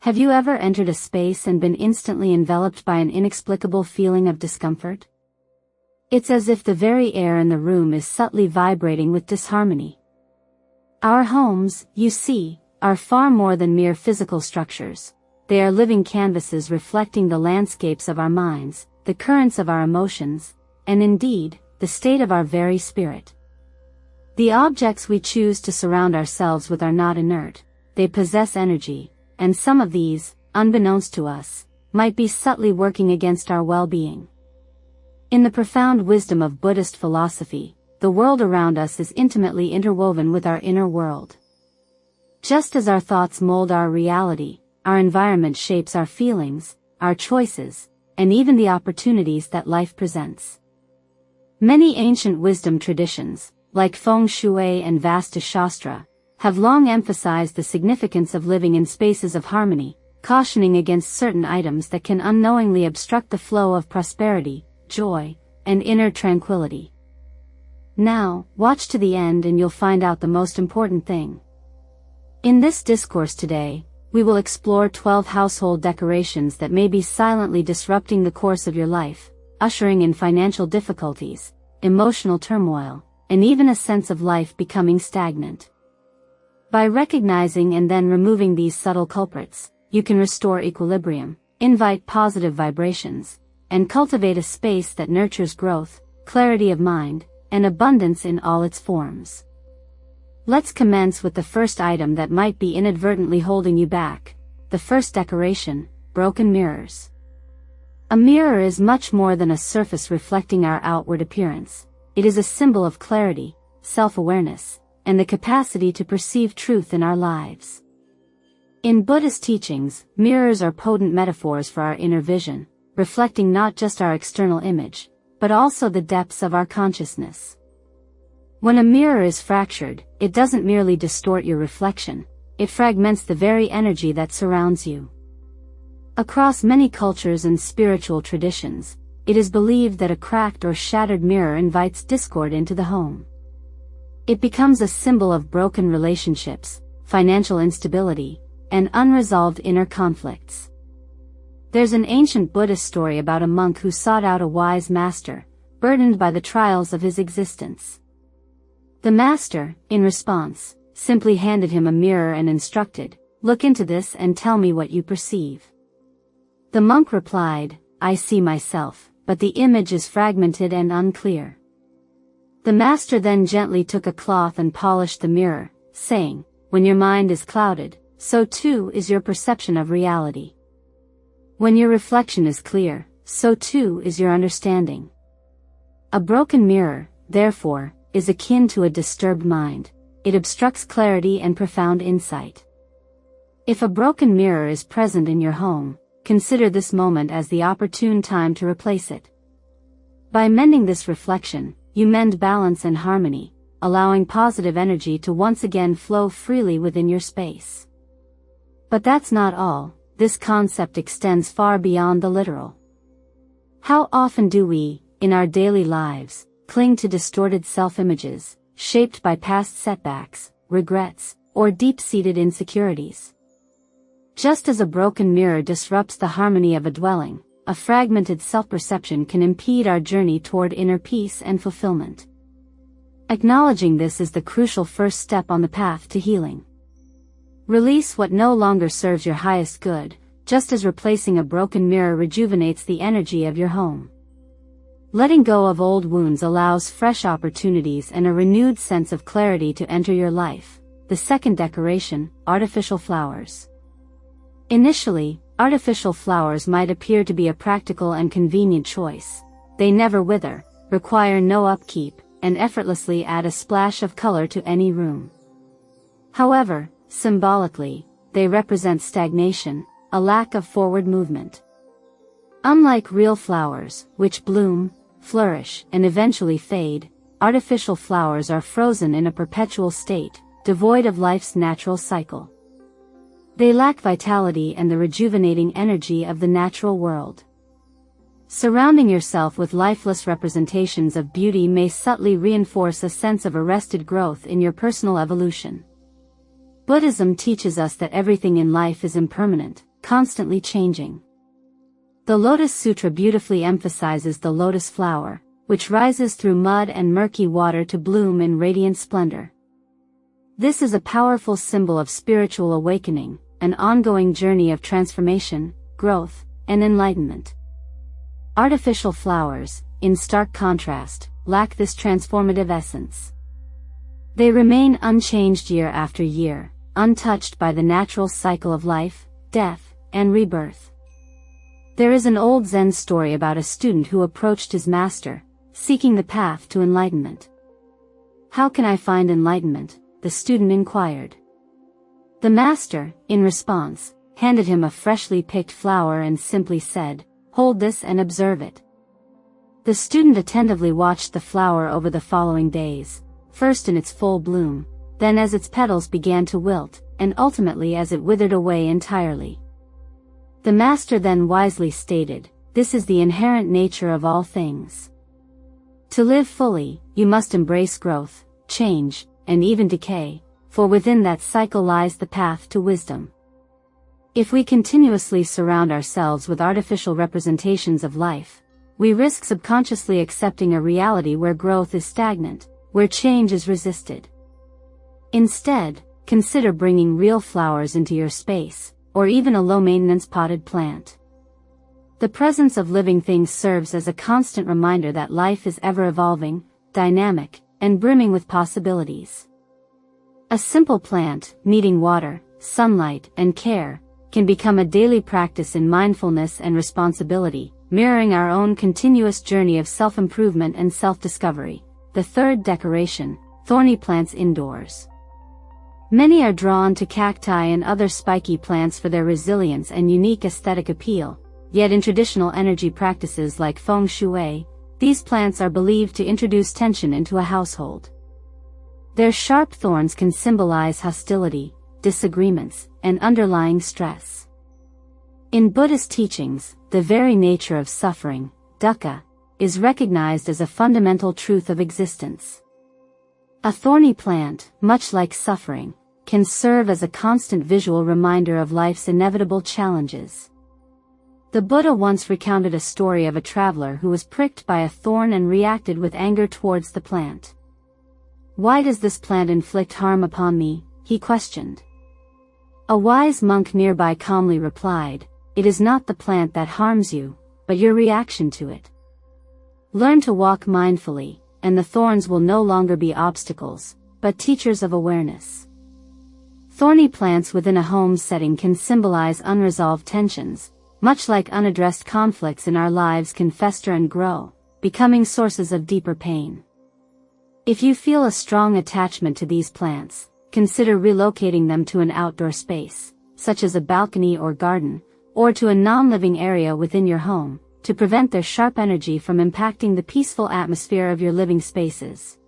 Have you ever entered a space and been instantly enveloped by an inexplicable feeling of discomfort? It's as if the very air in the room is subtly vibrating with disharmony. Our homes, you see, are far more than mere physical structures. They are living canvases reflecting the landscapes of our minds, the currents of our emotions, and indeed, the state of our very spirit. The objects we choose to surround ourselves with are not inert, they possess energy, and some of these, unbeknownst to us, might be subtly working against our well-being. In the profound wisdom of Buddhist philosophy, the world around us is intimately interwoven with our inner world. Just as our thoughts mold our reality, our environment shapes our feelings, our choices, and even the opportunities that life presents. Many ancient wisdom traditions, like Feng Shui and Vastu Shastra, have long emphasized the significance of living in spaces of harmony, cautioning against certain items that can unknowingly obstruct the flow of prosperity, joy, and inner tranquility. Now, watch to the end and you'll find out the most important thing. In this discourse today, we will explore 12 household decorations that may be silently disrupting the course of your life, ushering in financial difficulties, emotional turmoil, and even a sense of life becoming stagnant. By recognizing and then removing these subtle culprits, you can restore equilibrium, invite positive vibrations, and cultivate a space that nurtures growth, clarity of mind, and abundance in all its forms. Let's commence with the first item that might be inadvertently holding you back. The first decoration, broken mirrors. A mirror is much more than a surface reflecting our outward appearance. It is a symbol of clarity, self-awareness, and the capacity to perceive truth in our lives. In Buddhist teachings, mirrors are potent metaphors for our inner vision, reflecting not just our external image, but also the depths of our consciousness. When a mirror is fractured, it doesn't merely distort your reflection, it fragments the very energy that surrounds you. Across many cultures and spiritual traditions, it is believed that a cracked or shattered mirror invites discord into the home. It becomes a symbol of broken relationships, financial instability, and unresolved inner conflicts. There's an ancient Buddhist story about a monk who sought out a wise master, burdened by the trials of his existence. The master, in response, simply handed him a mirror and instructed, "Look into this and tell me what you perceive." The monk replied, "I see myself, but the image is fragmented and unclear." The master then gently took a cloth and polished the mirror, saying, "When your mind is clouded, so too is your perception of reality. When your reflection is clear, so too is your understanding." A broken mirror, therefore, is akin to a disturbed mind. It obstructs clarity and profound insight. If a broken mirror is present in your home, consider this moment as the opportune time to replace it. By mending this reflection, you mend balance and harmony, allowing positive energy to once again flow freely within your space. But that's not all. This concept extends far beyond the literal. How often do we, in our daily lives, cling to distorted self-images, shaped by past setbacks, regrets, or deep-seated insecurities? Just as a broken mirror disrupts the harmony of a dwelling, a fragmented self-perception can impede our journey toward inner peace and fulfillment. Acknowledging this is the crucial first step on the path to healing. Release what no longer serves your highest good, just as replacing a broken mirror rejuvenates the energy of your home. Letting go of old wounds allows fresh opportunities and a renewed sense of clarity to enter your life. The second decoration, artificial flowers. Initially, artificial flowers might appear to be a practical and convenient choice. They never wither, require no upkeep, and effortlessly add a splash of color to any room. However, symbolically, they represent stagnation, a lack of forward movement. Unlike real flowers, which bloom, flourish, and eventually fade, artificial flowers are frozen in a perpetual state, devoid of life's natural cycle. They lack vitality and the rejuvenating energy of the natural world. Surrounding yourself with lifeless representations of beauty may subtly reinforce a sense of arrested growth in your personal evolution. Buddhism teaches us that everything in life is impermanent, constantly changing. The Lotus Sutra beautifully emphasizes the lotus flower, which rises through mud and murky water to bloom in radiant splendor. This is a powerful symbol of spiritual awakening, an ongoing journey of transformation, growth, and enlightenment. Artificial flowers, in stark contrast, lack this transformative essence. They remain unchanged year after year, untouched by the natural cycle of life, death, and rebirth. There is an old Zen story about a student who approached his master, seeking the path to enlightenment. "How can I find enlightenment?" the student inquired. The master, in response, handed him a freshly picked flower and simply said, "Hold this and observe it." The student attentively watched the flower over the following days, first in its full bloom, then as its petals began to wilt, and ultimately as it withered away entirely. The master then wisely stated, "This is the inherent nature of all things. To live fully, you must embrace growth, change, and even decay, for within that cycle lies the path to wisdom." If we continuously surround ourselves with artificial representations of life, we risk subconsciously accepting a reality where growth is stagnant, where change is resisted. Instead, consider bringing real flowers into your space, or even a low-maintenance potted plant. The presence of living things serves as a constant reminder that life is ever-evolving, dynamic, and brimming with possibilities. A simple plant, needing water, sunlight, and care, can become a daily practice in mindfulness and responsibility, mirroring our own continuous journey of self-improvement and self-discovery. The third decoration, thorny plants indoors. Many are drawn to cacti and other spiky plants for their resilience and unique aesthetic appeal, yet in traditional energy practices like feng shui, these plants are believed to introduce tension into a household. Their sharp thorns can symbolize hostility, disagreements, and underlying stress. In Buddhist teachings, the very nature of suffering, dukkha, is recognized as a fundamental truth of existence. A thorny plant, much like suffering, can serve as a constant visual reminder of life's inevitable challenges. The Buddha once recounted a story of a traveler who was pricked by a thorn and reacted with anger towards the plant. "Why does this plant inflict harm upon me?" he questioned. A wise monk nearby calmly replied, "It is not the plant that harms you, but your reaction to it. Learn to walk mindfully, and the thorns will no longer be obstacles, but teachers of awareness." Thorny plants within a home setting can symbolize unresolved tensions, much like unaddressed conflicts in our lives can fester and grow, becoming sources of deeper pain. If you feel a strong attachment to these plants, consider relocating them to an outdoor space, such as a balcony or garden, or to a non-living area within your home, to prevent their sharp energy from impacting the peaceful atmosphere of your living spaces.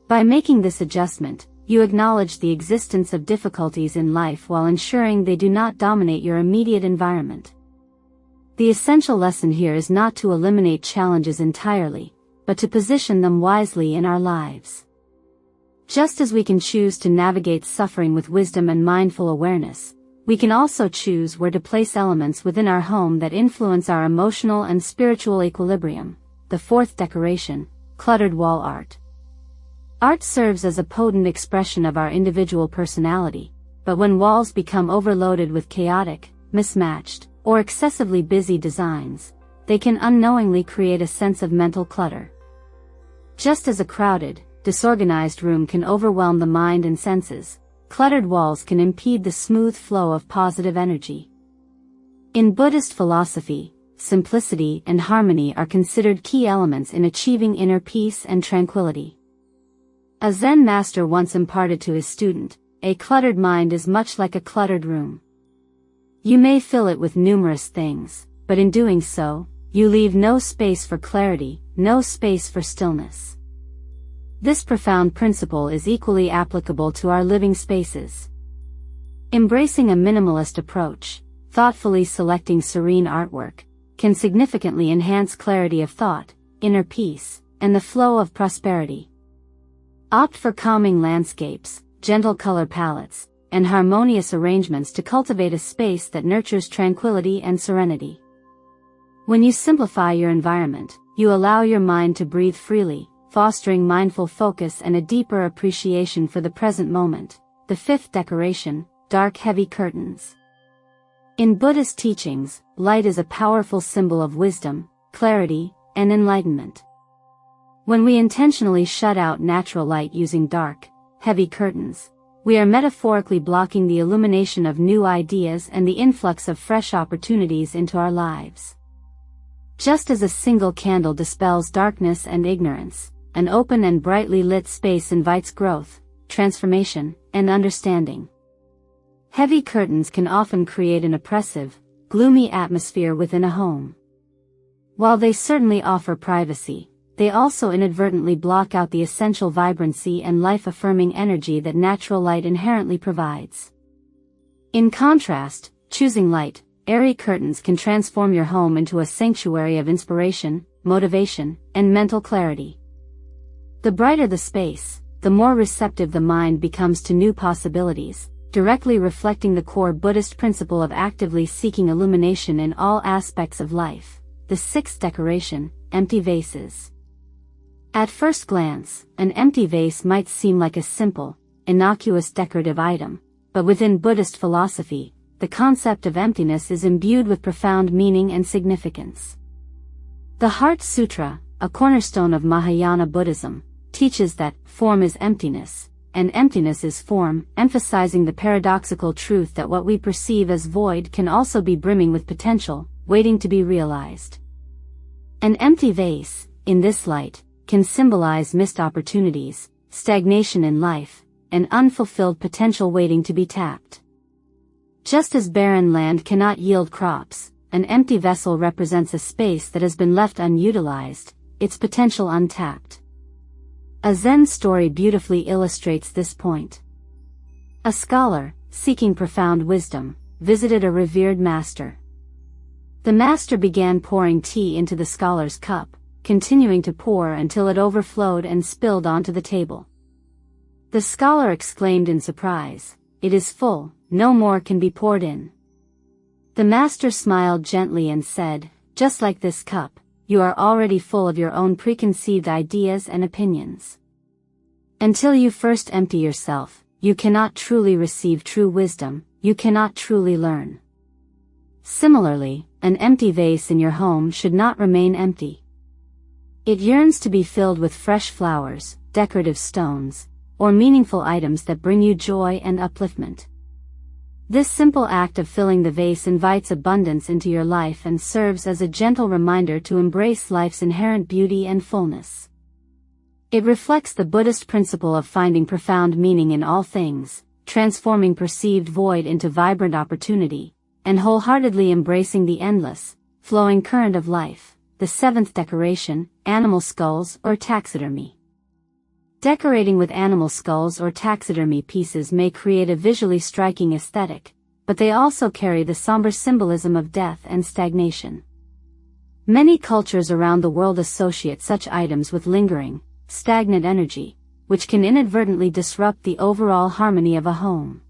By making this adjustment, you acknowledge the existence of difficulties in life while ensuring they do not dominate your immediate environment. The essential lesson here is not to eliminate challenges entirely, but to position them wisely in our lives. Just as we can choose to navigate suffering with wisdom and mindful awareness, we can also choose where to place elements within our home that influence our emotional and spiritual equilibrium. The fourth decoration, cluttered wall art. Art serves as a potent expression of our individual personality, but when walls become overloaded with chaotic, mismatched, or excessively busy designs, they can unknowingly create a sense of mental clutter. Just as a crowded, disorganized room can overwhelm the mind and senses, cluttered walls can impede the smooth flow of positive energy. In Buddhist philosophy, simplicity and harmony are considered key elements in achieving inner peace and tranquility. A Zen master once imparted to his student, "A cluttered mind is much like a cluttered room. You may fill it with numerous things, but in doing so, you leave no space for clarity, no space for stillness." This profound principle is equally applicable to our living spaces. Embracing a minimalist approach, thoughtfully selecting serene artwork, can significantly enhance clarity of thought, inner peace, and the flow of prosperity. Opt for calming landscapes, gentle color palettes, and harmonious arrangements to cultivate a space that nurtures tranquility and serenity. When you simplify your environment, you allow your mind to breathe freely, fostering mindful focus and a deeper appreciation for the present moment. The fifth decoration, dark heavy curtains. In Buddhist teachings, light is a powerful symbol of wisdom, clarity, and enlightenment. When we intentionally shut out natural light using dark, heavy curtains, we are metaphorically blocking the illumination of new ideas and the influx of fresh opportunities into our lives. Just as a single candle dispels darkness and ignorance, an open and brightly lit space invites growth, transformation, and understanding. Heavy curtains can often create an oppressive, gloomy atmosphere within a home. While they certainly offer privacy, they also inadvertently block out the essential vibrancy and life-affirming energy that natural light inherently provides. In contrast, choosing light, airy curtains can transform your home into a sanctuary of inspiration, motivation, and mental clarity. The brighter the space, the more receptive the mind becomes to new possibilities, directly reflecting the core Buddhist principle of actively seeking illumination in all aspects of life. The sixth decoration, empty vases. At first glance, an empty vase might seem like a simple, innocuous decorative item, but within Buddhist philosophy, the concept of emptiness is imbued with profound meaning and significance. The Heart Sutra, a cornerstone of Mahayana Buddhism, teaches that form is emptiness, and emptiness is form, emphasizing the paradoxical truth that what we perceive as void can also be brimming with potential, waiting to be realized. An empty vase, in this light, can symbolize missed opportunities, stagnation in life, and unfulfilled potential waiting to be tapped. Just as barren land cannot yield crops, an empty vessel represents a space that has been left unutilized, its potential untapped. A Zen story beautifully illustrates this point. A scholar, seeking profound wisdom, visited a revered master. The master began pouring tea into the scholar's cup, continuing to pour until it overflowed and spilled onto the table. The scholar exclaimed in surprise, "It is full, no more can be poured in." The master smiled gently and said, "Just like this cup, you are already full of your own preconceived ideas and opinions. Until you first empty yourself, you cannot truly receive true wisdom, you cannot truly learn." Similarly, an empty vase in your home should not remain empty. It yearns to be filled with fresh flowers, decorative stones, or meaningful items that bring you joy and upliftment. This simple act of filling the vase invites abundance into your life and serves as a gentle reminder to embrace life's inherent beauty and fullness. It reflects the Buddhist principle of finding profound meaning in all things, transforming perceived void into vibrant opportunity, and wholeheartedly embracing the endless, flowing current of life. The seventh decoration, animal skulls or taxidermy. Decorating with animal skulls or taxidermy pieces may create a visually striking aesthetic, but they also carry the somber symbolism of death and stagnation. Many cultures around the world associate such items with lingering, stagnant energy, which can inadvertently disrupt the overall harmony of a home.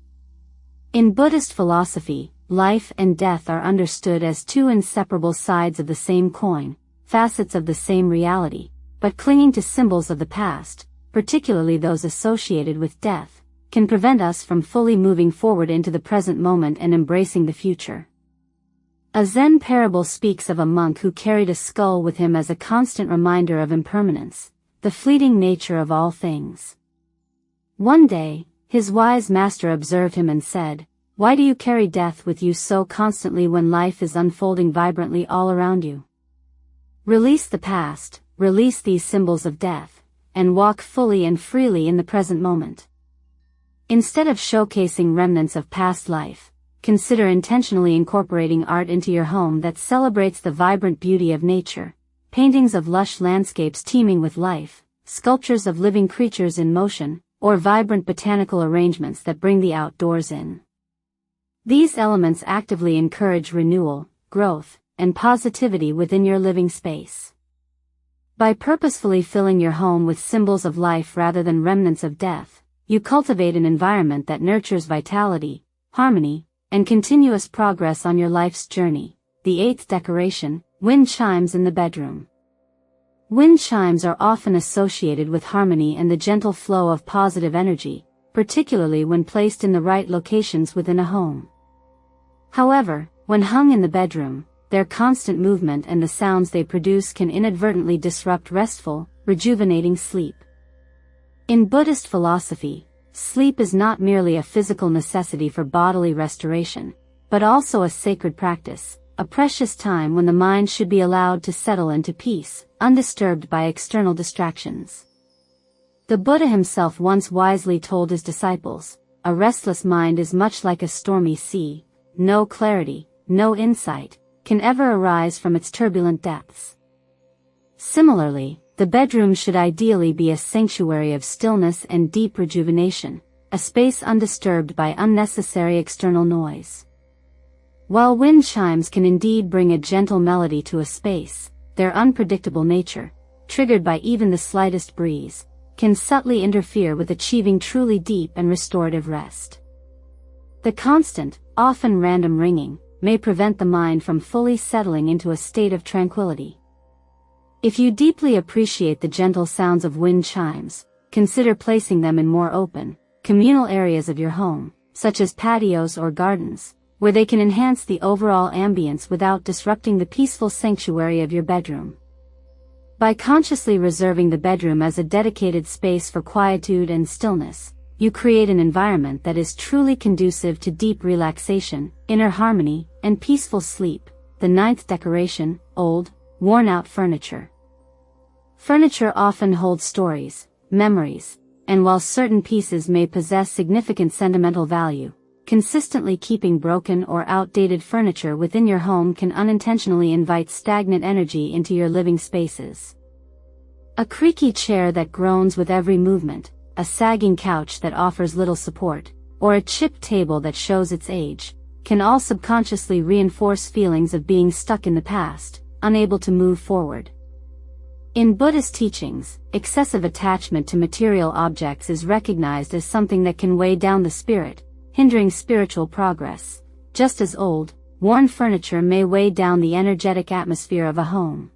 In Buddhist philosophy, life and death are understood as two inseparable sides of the same coin, facets of the same reality, but clinging to symbols of the past, particularly those associated with death, can prevent us from fully moving forward into the present moment and embracing the future. A Zen parable speaks of a monk who carried a skull with him as a constant reminder of impermanence, the fleeting nature of all things. One day, his wise master observed him and said, "Why do you carry death with you so constantly when life is unfolding vibrantly all around you? Release the past, release these symbols of death, and walk fully and freely in the present moment." Instead of showcasing remnants of past life, consider intentionally incorporating art into your home that celebrates the vibrant beauty of nature, paintings of lush landscapes teeming with life, sculptures of living creatures in motion, or vibrant botanical arrangements that bring the outdoors in. These elements actively encourage renewal, growth, and positivity within your living space. By purposefully filling your home with symbols of life rather than remnants of death, you cultivate an environment that nurtures vitality, harmony, and continuous progress on your life's journey. The eighth decoration, wind chimes in the bedroom. Wind chimes are often associated with harmony and the gentle flow of positive energy, particularly when placed in the right locations within a home. However, when hung in the bedroom, their constant movement and the sounds they produce can inadvertently disrupt restful, rejuvenating sleep. In Buddhist philosophy, sleep is not merely a physical necessity for bodily restoration, but also a sacred practice, a precious time when the mind should be allowed to settle into peace, undisturbed by external distractions. The Buddha himself once wisely told his disciples, "A restless mind is much like a stormy sea, no clarity, no insight, can ever arise from its turbulent depths." Similarly, the bedroom should ideally be a sanctuary of stillness and deep rejuvenation, a space undisturbed by unnecessary external noise. While wind chimes can indeed bring a gentle melody to a space, their unpredictable nature, triggered by even the slightest breeze, can subtly interfere with achieving truly deep and restorative rest. The constant, often random ringing, may prevent the mind from fully settling into a state of tranquility. If you deeply appreciate the gentle sounds of wind chimes, consider placing them in more open, communal areas of your home, such as patios or gardens, where they can enhance the overall ambience without disrupting the peaceful sanctuary of your bedroom. By consciously reserving the bedroom as a dedicated space for quietude and stillness, you create an environment that is truly conducive to deep relaxation, inner harmony, and peaceful sleep. The ninth decoration, old, worn-out furniture. Furniture often holds stories, memories, and while certain pieces may possess significant sentimental value, consistently keeping broken or outdated furniture within your home can unintentionally invite stagnant energy into your living spaces. A creaky chair that groans with every movement, a sagging couch that offers little support, or a chipped table that shows its age, can all subconsciously reinforce feelings of being stuck in the past, unable to move forward. In Buddhist teachings, excessive attachment to material objects is recognized as something that can weigh down the spirit, hindering spiritual progress, just as old, worn furniture may weigh down the energetic atmosphere of a home.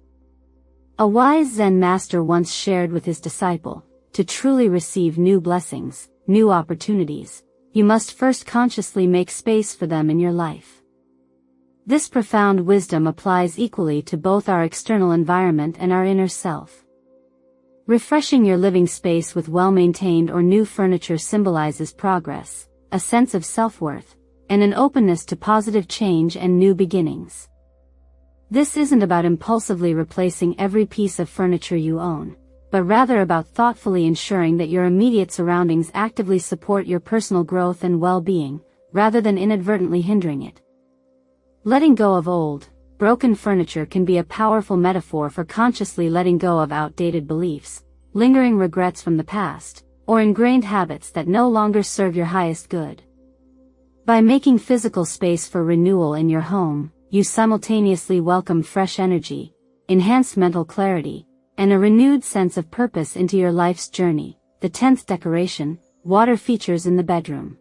A wise Zen master once shared with his disciple, to truly receive new blessings, new opportunities, you must first consciously make space for them in your life. This profound wisdom applies equally to both our external environment and our inner self. Refreshing your living space with well-maintained or new furniture symbolizes progress, a sense of self-worth, and an openness to positive change and new beginnings. This isn't about impulsively replacing every piece of furniture you own, but rather about thoughtfully ensuring that your immediate surroundings actively support your personal growth and well-being, rather than inadvertently hindering it. Letting go of old, broken furniture can be a powerful metaphor for consciously letting go of outdated beliefs, lingering regrets from the past, or ingrained habits that no longer serve your highest good. By making physical space for renewal in your home, you simultaneously welcome fresh energy, enhanced mental clarity, and a renewed sense of purpose into your life's journey. The 10th decoration, water features in the bedroom.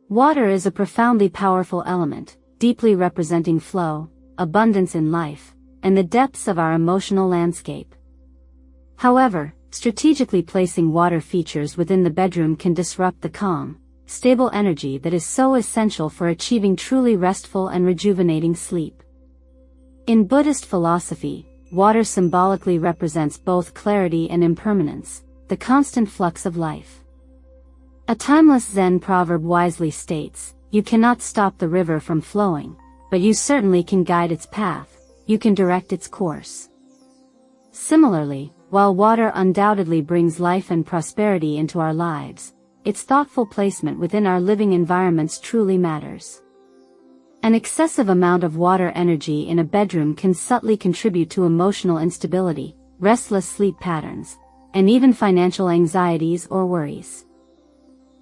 Water is a profoundly powerful element, deeply representing flow, abundance in life, and the depths of our emotional landscape. However, strategically placing water features within the bedroom can disrupt the calm, stable energy that is so essential for achieving truly restful and rejuvenating sleep. In Buddhist philosophy, water symbolically represents both clarity and impermanence, the constant flux of life. A timeless Zen proverb wisely states, "You cannot stop the river from flowing, but you certainly can guide its path, you can direct its course." Similarly, while water undoubtedly brings life and prosperity into our lives, its thoughtful placement within our living environments truly matters. An excessive amount of water energy in a bedroom can subtly contribute to emotional instability, restless sleep patterns, and even financial anxieties or worries.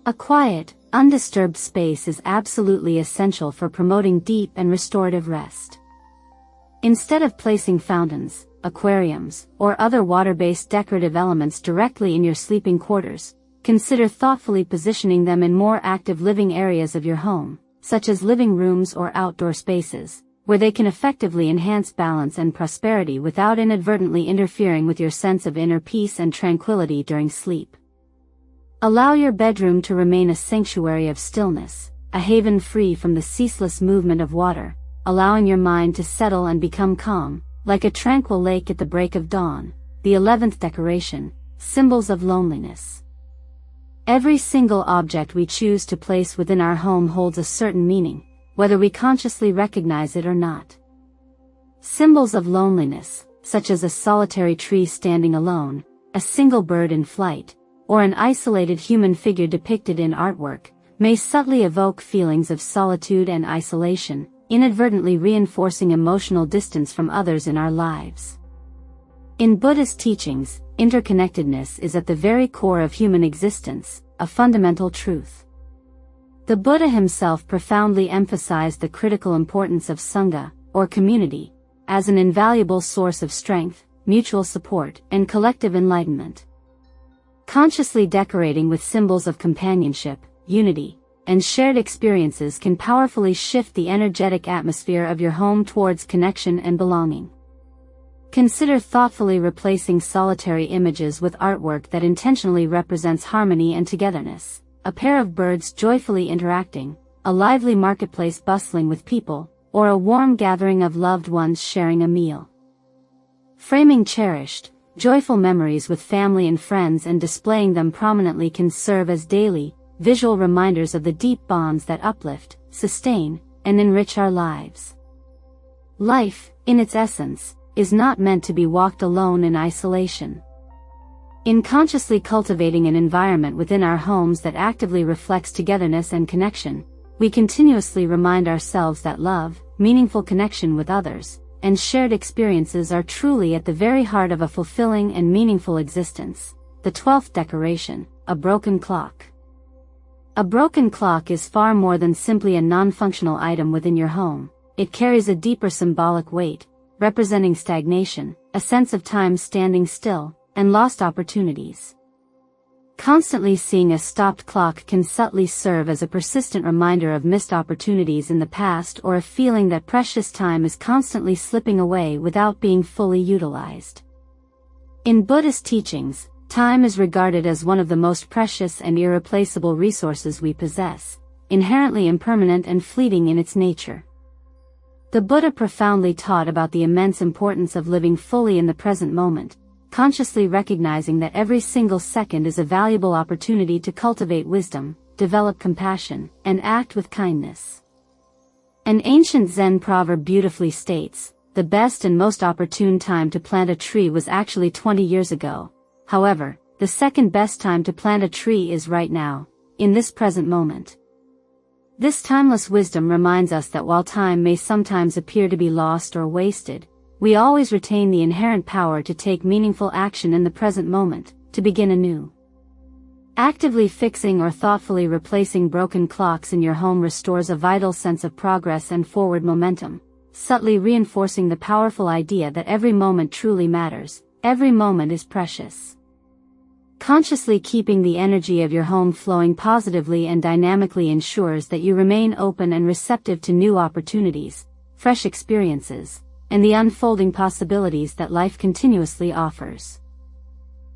A quiet, undisturbed space is absolutely essential for promoting deep and restorative rest. Instead of placing fountains, aquariums, or other water-based decorative elements directly in your sleeping quarters, consider thoughtfully positioning them in more active living areas of your home, such as living rooms or outdoor spaces, where they can effectively enhance balance and prosperity without inadvertently interfering with your sense of inner peace and tranquility during sleep. Allow your bedroom to remain a sanctuary of stillness, a haven free from the ceaseless movement of water, allowing your mind to settle and become calm, like a tranquil lake at the break of dawn. The 11th decoration, symbols of loneliness. Every single object we choose to place within our home holds a certain meaning, whether we consciously recognize it or not. Symbols of loneliness, such as a solitary tree standing alone, a single bird in flight, or an isolated human figure depicted in artwork, may subtly evoke feelings of solitude and isolation, inadvertently reinforcing emotional distance from others in our lives. In Buddhist teachings, interconnectedness is at the very core of human existence, a fundamental truth. The Buddha himself profoundly emphasized the critical importance of Sangha, or community, as an invaluable source of strength, mutual support, and collective enlightenment. Consciously decorating with symbols of companionship, unity, and shared experiences can powerfully shift the energetic atmosphere of your home towards connection and belonging. Consider thoughtfully replacing solitary images with artwork that intentionally represents harmony and togetherness, a pair of birds joyfully interacting, a lively marketplace bustling with people, or a warm gathering of loved ones sharing a meal. Framing cherished, joyful memories with family and friends and displaying them prominently can serve as daily, visual reminders of the deep bonds that uplift, sustain, and enrich our lives. Life, in its essence, is not meant to be walked alone in isolation. In consciously cultivating an environment within our homes that actively reflects togetherness and connection, we continuously remind ourselves that love, meaningful connection with others, and shared experiences are truly at the very heart of a fulfilling and meaningful existence. The 12th decoration, a broken clock. A broken clock is far more than simply a non-functional item within your home. It carries a deeper symbolic weight, representing stagnation, a sense of time standing still, and lost opportunities. Constantly seeing a stopped clock can subtly serve as a persistent reminder of missed opportunities in the past or a feeling that precious time is constantly slipping away without being fully utilized. In Buddhist teachings, time is regarded as one of the most precious and irreplaceable resources we possess, inherently impermanent and fleeting in its nature. The Buddha profoundly taught about the immense importance of living fully in the present moment, consciously recognizing that every single second is a valuable opportunity to cultivate wisdom, develop compassion, and act with kindness. An ancient Zen proverb beautifully states, "The best and most opportune time to plant a tree was actually 20 years ago. However, the second best time to plant a tree is right now, in this present moment." This timeless wisdom reminds us that while time may sometimes appear to be lost or wasted, we always retain the inherent power to take meaningful action in the present moment, to begin anew. Actively fixing or thoughtfully replacing broken clocks in your home restores a vital sense of progress and forward momentum, subtly reinforcing the powerful idea that every moment truly matters, every moment is precious. Consciously keeping the energy of your home flowing positively and dynamically ensures that you remain open and receptive to new opportunities, fresh experiences, and the unfolding possibilities that life continuously offers.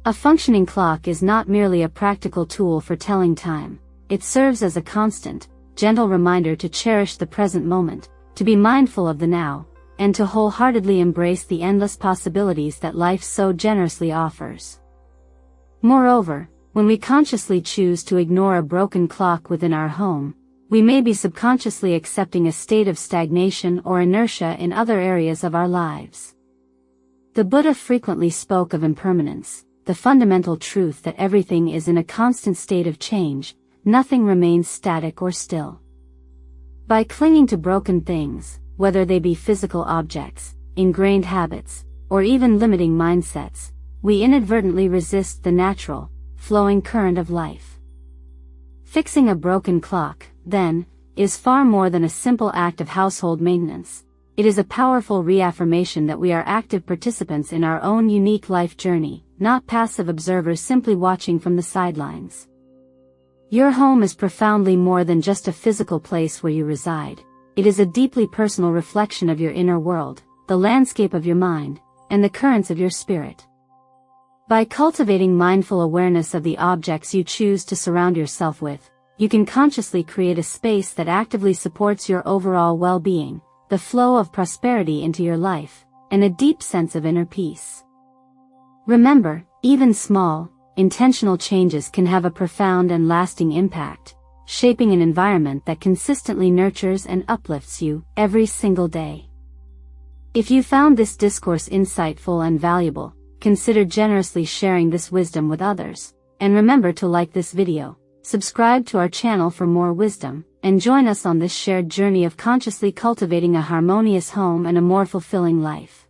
A functioning clock is not merely a practical tool for telling time, it serves as a constant, gentle reminder to cherish the present moment, to be mindful of the now, and to wholeheartedly embrace the endless possibilities that life so generously offers. Moreover, when we consciously choose to ignore a broken clock within our home, we may be subconsciously accepting a state of stagnation or inertia in other areas of our lives. The Buddha frequently spoke of impermanence, the fundamental truth that everything is in a constant state of change, nothing remains static or still. By clinging to broken things, whether they be physical objects, ingrained habits, or even limiting mindsets, we inadvertently resist the natural, flowing current of life. Fixing a broken clock, then, is far more than a simple act of household maintenance. It is a powerful reaffirmation that we are active participants in our own unique life journey, not passive observers simply watching from the sidelines. Your home is profoundly more than just a physical place where you reside. It is a deeply personal reflection of your inner world, the landscape of your mind, and the currents of your spirit. By cultivating mindful awareness of the objects you choose to surround yourself with, you can consciously create a space that actively supports your overall well-being, the flow of prosperity into your life, and a deep sense of inner peace. Remember, even small, intentional changes can have a profound and lasting impact, shaping an environment that consistently nurtures and uplifts you every single day. If you found this discourse insightful and valuable, consider generously sharing this wisdom with others, and remember to like this video, subscribe to our channel for more wisdom, and join us on this shared journey of consciously cultivating a harmonious home and a more fulfilling life.